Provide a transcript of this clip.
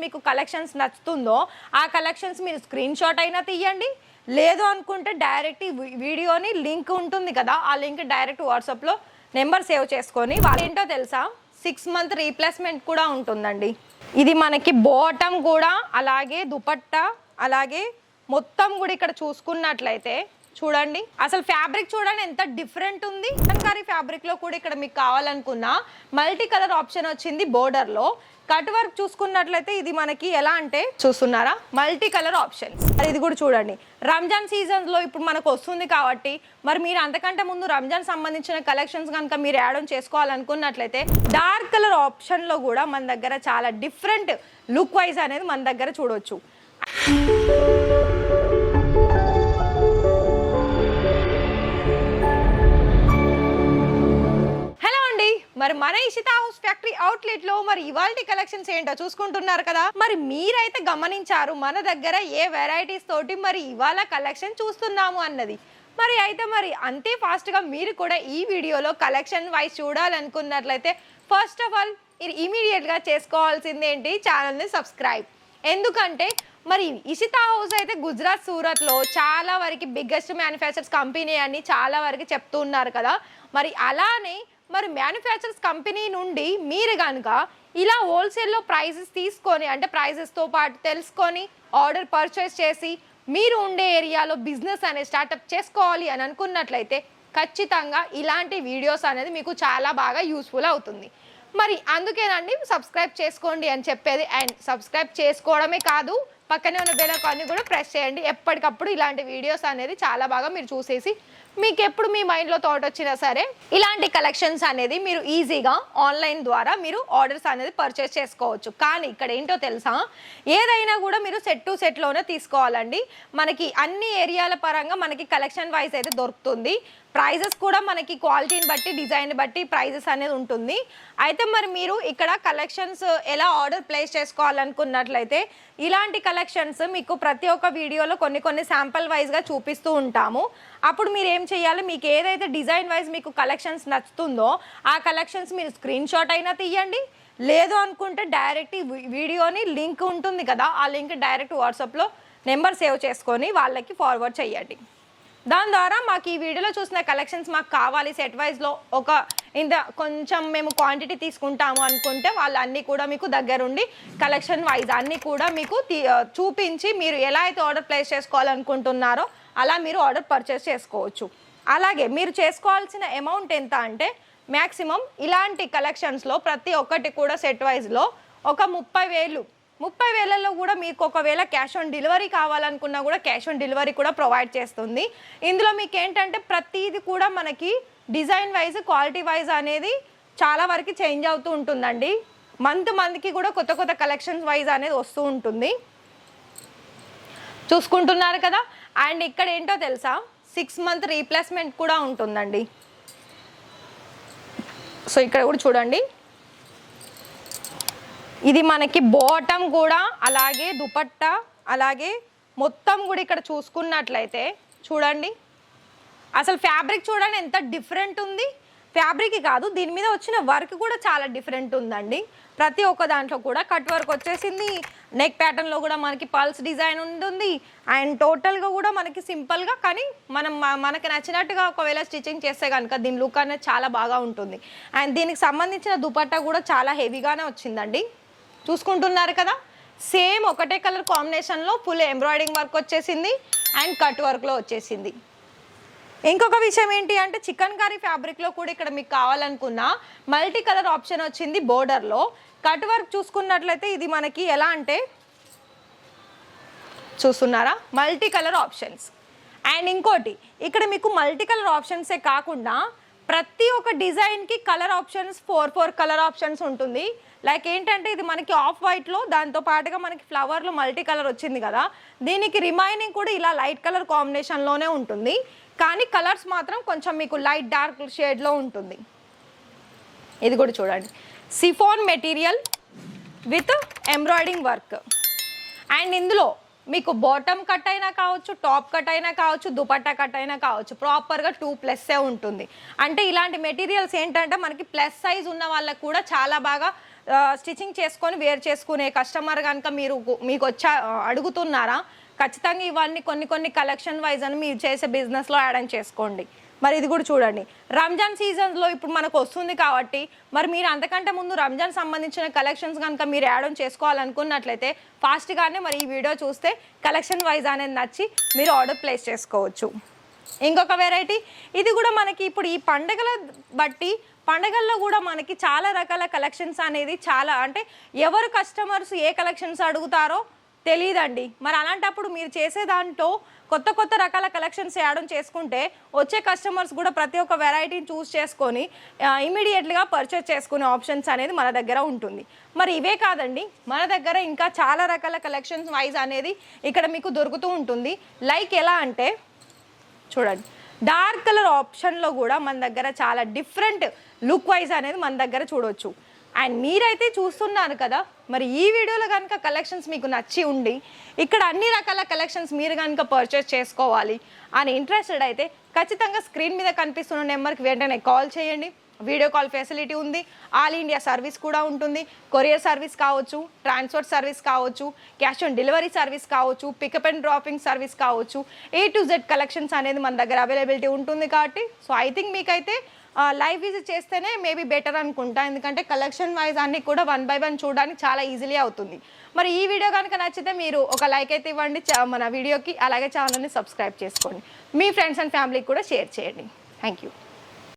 మీకు కలెక్షన్స్ నచ్చుతుందో ఆ కలెక్షన్స్ మీరు స్క్రీన్ షాట్ అయినా తీయండి, లేదు అనుకుంటే డైరెక్ట్ వీడియోని లింక్ ఉంటుంది కదా, ఆ లింక్ డైరెక్ట్ వాట్సాప్లో నెంబర్ సేవ్ చేసుకొని ఏంటో తెలుసా 6 month రీప్లేస్మెంట్ కూడా ఉంటుందండి. ఇది మనకి బాటమ్ కూడా అలాగే దుపట్టా అలాగే మొత్తం కూడా ఇక్కడ చూసుకున్నట్లయితే చూడండి, అసలు ఫ్యాబ్రిక్ చూడండి ఎంత డిఫరెంట్ ఉంది. చికన్కారీ ఫ్యాబ్రిక్ లో కూడా ఇక్కడ మీకు కావాలనుకున్న మల్టీ కలర్ ఆప్షన్ వచ్చింది. బోర్డర్ లో కట్ వర్క్ చూసుకున్నట్లయితే ఇది మనకి ఎలా అంటే చూస్తున్నారా మల్టీ కలర్ ఆప్షన్స్. ఇది కూడా చూడండి, రంజాన్ సీజన్ లో ఇప్పుడు మనకు వస్తుంది కాబట్టి మరి మీరు అంతకంటే ముందు రంజాన్ సంబంధించిన కలెక్షన్స్ కనుక మీరు యాడ్ ఆన్ చేసుకోవాలనుకున్నట్లయితే డార్క్ కలర్ ఆప్షన్ లో కూడా మన దగ్గర చాలా డిఫరెంట్ లుక్ వైజ్ అనేది మన దగ్గర చూడొచ్చు. మరి మన ఇషితా హౌస్ ఫ్యాక్టరీ అవుట్లెట్ లో మరి ఇవాల్టి కలెక్షన్స్ ఏంటో చూసుకుంటున్నారు కదా. మరి మీరైతే గమనించారు మన దగ్గర ఏ వెరైటీస్ తోటి మరి ఇవాళ కలెక్షన్ చూస్తున్నాము అన్నది. మరి అయితే మరి అంతే ఫాస్ట్ గా మీరు కూడా ఈ వీడియోలో కలెక్షన్ వైజ్ చూడాలనుకున్నట్లయితే ఫస్ట్ ఆఫ్ ఆల్ ఇమీడియట్ గా చేసుకోవాల్సింది ఏంటి, ఛానల్ ని సబ్స్క్రైబ్. ఎందుకంటే మరి ఇషితా హౌస్ అయితే గుజరాత్ సూరత్ లో చాలా వరకు బిగ్గెస్ట్ మ్యానుఫ్యాక్చర్స్ కంపెనీ అని చాలా వరకు చెప్తూ ఉన్నారు కదా. మరి అలానే మరి మ్యానుఫ్యాక్చర్స్ కంపెనీ నుండి మీరు కనుక ఇలా హోల్సేల్లో ప్రైజెస్ తీసుకొని అంటే ప్రైజెస్తో పాటు తెలుసుకొని ఆర్డర్ పర్చేస్ చేసి మీరు ఉండే ఏరియాలో బిజినెస్ అనేది స్టార్ట్అప్ చేసుకోవాలి అని అనుకున్నట్లయితే ఖచ్చితంగా ఇలాంటి వీడియోస్ అనేది మీకు చాలా బాగా యూస్ఫుల్ అవుతుంది. మరి అందుకేనండి సబ్స్క్రైబ్ చేసుకోండి అని చెప్పేది. అండ్ సబ్స్క్రైబ్ చేసుకోవడమే కాదు, పక్కనే ఉన్న బెల్ ఐకాన్ని కూడా ప్రెస్ చేయండి. ఎప్పటికప్పుడు ఇలాంటి వీడియోస్ అనేది చాలా బాగా మీరు చూసేసి మీకు ఎప్పుడు మీ మైండ్లో థాట్ వచ్చినా సరే ఇలాంటి కలెక్షన్స్ అనేది మీరు ఈజీగా ఆన్లైన్ ద్వారా మీరు ఆర్డర్స్ అనేది పర్చేస్ చేసుకోవచ్చు. కానీ ఇక్కడ ఏంటో తెలుసా, ఏదైనా కూడా మీరు సెట్ టు సెట్లోనే తీసుకోవాలండి. మనకి అన్ని ఏరియాల పరంగా మనకి కలెక్షన్ వైజ్ అయితే దొరుకుతుంది. ప్రైజెస్ కూడా మనకి క్వాలిటీని బట్టి డిజైన్ బట్టి ప్రైజెస్ అనేది ఉంటుంది. అయితే మరి మీరు ఇక్కడ కలెక్షన్స్ ఎలా ఆర్డర్ ప్లేస్ చేసుకోవాలనుకున్నట్లయితే ఇలాంటి కలెక్షన్స్ మీకు ప్రతి ఒక్క వీడియోలో కొన్ని శాంపుల్ వైజ్గా చూపిస్తూ ఉంటాము. అప్పుడు మీరు ఏం చేయాలి, మీకు ఏదైతే డిజైన్ వైజ్ మీకు కలెక్షన్స్ నచ్చుతుందో ఆ కలెక్షన్స్ మీరు స్క్రీన్ షాట్ అయినా తీయండి, లేదు అనుకుంటే డైరెక్ట్ వీడియోని లింక్ ఉంటుంది కదా, ఆ లింక్ డైరెక్ట్ వాట్సాప్లో నెంబర్ సేవ్ చేసుకొని వాళ్ళకి ఫార్వర్డ్ చేయండి. దాని ద్వారా మాకు ఈ వీడియోలో చూసిన కలెక్షన్స్ మాకు కావాలి సెట్ వైజ్లో ఒక ఇంత కొంచెం మేము క్వాంటిటీ తీసుకుంటాము అనుకుంటే వాళ్ళు అన్నీ కూడా మీకు దగ్గరుండి కలెక్షన్ వైజ్ అన్నీ కూడా మీకు చూపించి మీరు ఎలా అయితే ఆర్డర్ ప్లేస్ చేసుకోవాలనుకుంటున్నారో అలా మీరు ఆర్డర్ పర్చేస్ చేసుకోవచ్చు. అలాగే మీరు చేసుకోవాల్సిన అమౌంట్ ఎంత అంటే మ్యాక్సిమం ఇలాంటి కలెక్షన్స్లో ప్రతి ఒక్కటి కూడా సెట్ వైజ్లో ఒక 30,000లో కూడా మీకు ఒకవేళ క్యాష్ ఆన్ డెలివరీ కావాలనుకున్నా కూడా క్యాష్ ఆన్ డెలివరీ కూడా ప్రొవైడ్ చేస్తుంది. ఇందులో మీకు ఏంటంటే ప్రతిది కూడా మనకి డిజైన్ వైజ్ క్వాలిటీ వైజ్ అనేది చాలా వరకు చేంజ్ అవుతూ ఉంటుందండి. మంత్కి కూడా కొత్త కలెక్షన్స్ వైజ్ అనేది వస్తూ ఉంటుంది. చూసుకుంటున్నారు కదా. అండ్ ఇక్కడ ఏంటో తెలుసా 6 month రీప్లేస్మెంట్ కూడా ఉంటుందండి. సో ఇక్కడ కూడా చూడండి, ఇది మనకి బాటమ్ కూడా అలాగే దుపట్టా అలాగే మొత్తం కూడా ఇక్కడ చూసుకున్నట్లయితే చూడండి, అసలు ఫ్యాబ్రిక్ చూడండి ఎంత డిఫరెంట్ ఉంది. ఫ్యాబ్రిక్ కాదు, దీని మీద వచ్చిన వర్క్ కూడా చాలా డిఫరెంట్ ఉందండి. ప్రతి ఒక్క దాంట్లో కూడా కట్ వర్క్ వచ్చేసింది. నెక్ ప్యాటర్న్లో కూడా మనకి పల్స్ డిజైన్ ఉంటుంది. అండ్ టోటల్గా కూడా మనకి సింపుల్గా కానీ మనకి నచ్చినట్టుగా ఒకవేళ స్టిచ్చింగ్ చేస్తే కనుక దీని లుక్ అనేది చాలా బాగా ఉంటుంది. అండ్ దీనికి సంబంధించిన దుపట్టా కూడా చాలా హెవీగానే వచ్చిందండి. చూసుకుంటున్నారు కదా, సేమ్ ఒకటే కలర్ కాంబినేషన్లో ఫుల్ ఎంబ్రాయిడింగ్ వర్క్ వచ్చేసింది అండ్ కట్ వర్క్లో వచ్చేసింది. ఇంకొక విషయం ఏంటి అంటే చికన్కారీ ఫ్యాబ్రిక్లో కూడా ఇక్కడ మీకు కావాలనుకున్న మల్టీ కలర్ ఆప్షన్ వచ్చింది. బోర్డర్లో కట్ వర్క్ చూసుకున్నట్లయితే ఇది మనకి ఎలా అంటే చూస్తున్నారా మల్టీ కలర్ ఆప్షన్స్. అండ్ ఇంకోటి ఇక్కడ మీకు మల్టీ కలర్ ఆప్షన్సే కాకుండా ప్రతి ఒక్క డిజైన్కి కలర్ ఆప్షన్స్ 4 కలర్ ఆప్షన్స్ ఉంటుంది. లైక్ ఏంటంటే ఇది మనకి ఆఫ్ వైట్లో దాంతో పాటుగా మనకి ఫ్లవర్లో మల్టీ కలర్ వచ్చింది కదా, దీనికి రిమైనింగ్ కూడా ఇలా లైట్ కలర్ కాంబినేషన్లోనే ఉంటుంది. కానీ కలర్స్ మాత్రం కొంచెం మీకు లైట్ డార్క్ షేడ్లో ఉంటుంది. ఇది కూడా చూడండి, chiffon material with embroidering work. And ఇందులో మీకు బాటమ్ కట్ అయినా కావచ్చు, టాప్ కట్ అయినా కావచ్చు, దుపట్టా కట్ అయినా కావచ్చు, ప్రాపర్గా 2+ ఉంటుంది. అంటే ఇలాంటి మెటీరియల్స్ ఏంటంటే మనకి ప్లస్ సైజ్ ఉన్న వాళ్ళకు కూడా చాలా బాగా స్టిచ్చింగ్ చేసుకొని వేర్ చేసుకునే కస్టమర్ కనుక మీకు వచ్చా అడుగుతున్నారా, ఖచ్చితంగా ఇవన్నీ కొన్ని కలెక్షన్ వైజ్ అని మీరు చేసే బిజినెస్లో యాడ్ ఆన్ చేసుకోండి. మరి ఇది కూడా చూడండి, రంజాన్ సీజన్లో ఇప్పుడు మనకు వస్తుంది కాబట్టి మరి మీరు అంతకంటే ముందు రంజాన్ సంబంధించిన కలెక్షన్స్ కనుక మీరు యాడ్ ఆన్ చేసుకోవాలనుకున్నట్లయితే ఫాస్ట్గానే మరి ఈ వీడియో చూస్తే కలెక్షన్ వైజ్ అనేది నచ్చి మీరు ఆర్డర్ ప్లేస్ చేసుకోవచ్చు. ఇంకొక వెరైటీ ఇది కూడా మనకి ఇప్పుడు ఈ పండుగల బట్టి పండుగల్లో కూడా మనకి చాలా రకాల కలెక్షన్స్ అనేది చాలా అంటే ఎవరు కస్టమర్స్ ఏ కలెక్షన్స్ అడుగుతారో తెలియదండి. మరి అలాంటప్పుడు మీరు చేసే దాంట్లో కొత్త రకాల కలెక్షన్స్ యాడ్ ఆన్ చేసుకుంటే వచ్చే కస్టమర్స్ కూడా ప్రతి ఒక్క వెరైటీని చూస్ చేసుకొని ఇమీడియట్గా పర్చేస్ చేసుకునే ఆప్షన్స్ అనేది మన దగ్గర ఉంటుంది. మరి ఇవే కాదండి, మన దగ్గర ఇంకా చాలా రకాల కలెక్షన్స్ వైజ్ అనేది ఇక్కడ మీకు దొరుకుతూ ఉంటుంది. లైక్ ఎలా అంటే చూడండి, డార్క్ కలర్ ఆప్షన్లో కూడా మన దగ్గర చాలా డిఫరెంట్ లుక్ వైజ్ అనేది మన దగ్గర చూడవచ్చు. అండ్ మీరైతే చూస్తున్నారు కదా, మరి ఈ వీడియోలో కనుక కలెక్షన్స్ మీకు నచ్చి ఉండి ఇక్కడ అన్ని రకాల కలెక్షన్స్ మీరు కనుక పర్చేస్ చేసుకోవాలి అని ఇంట్రెస్టెడ్ అయితే ఖచ్చితంగా స్క్రీన్ మీద కనిపిస్తున్న నెంబర్కి వెంటనే కాల్ చేయండి. వీడియో కాల్ ఫెసిలిటీ ఉంది, ఆల్ ఇండియా సర్వీస్ కూడా ఉంటుంది. కొరియర్ సర్వీస్ కావచ్చు, ట్రాన్స్పోర్ట్ సర్వీస్ కావచ్చు, క్యాష్ ఆన్ డెలివరీ సర్వీస్ కావచ్చు, పికప్ అండ్ డ్రాపింగ్ సర్వీస్ కావచ్చు, A to Z కలెక్షన్స్ అనేది మన దగ్గర అవైలబిలిటీ ఉంటుంది. కాబట్టి సో ఐ థింక్ మీకైతే లైవ్ విజిట్ చేస్తేనే మేబీ బెటర్ అనుకుంటా, ఎందుకంటే కలెక్షన్ వైజ్ అన్ని కూడా 1 by 1 చూడడానికి చాలా ఈజీలీ అవుతుంది. మరి ఈ వీడియో కనుక నచ్చితే మీరు ఒక లైక్ అయితే ఇవ్వండి మన వీడియోకి, అలాగే ఛానల్ని సబ్స్క్రైబ్ చేసుకోండి, మీ ఫ్రెండ్స్ అండ్ ఫ్యామిలీకి కూడా షేర్ చేయండి. Thank you.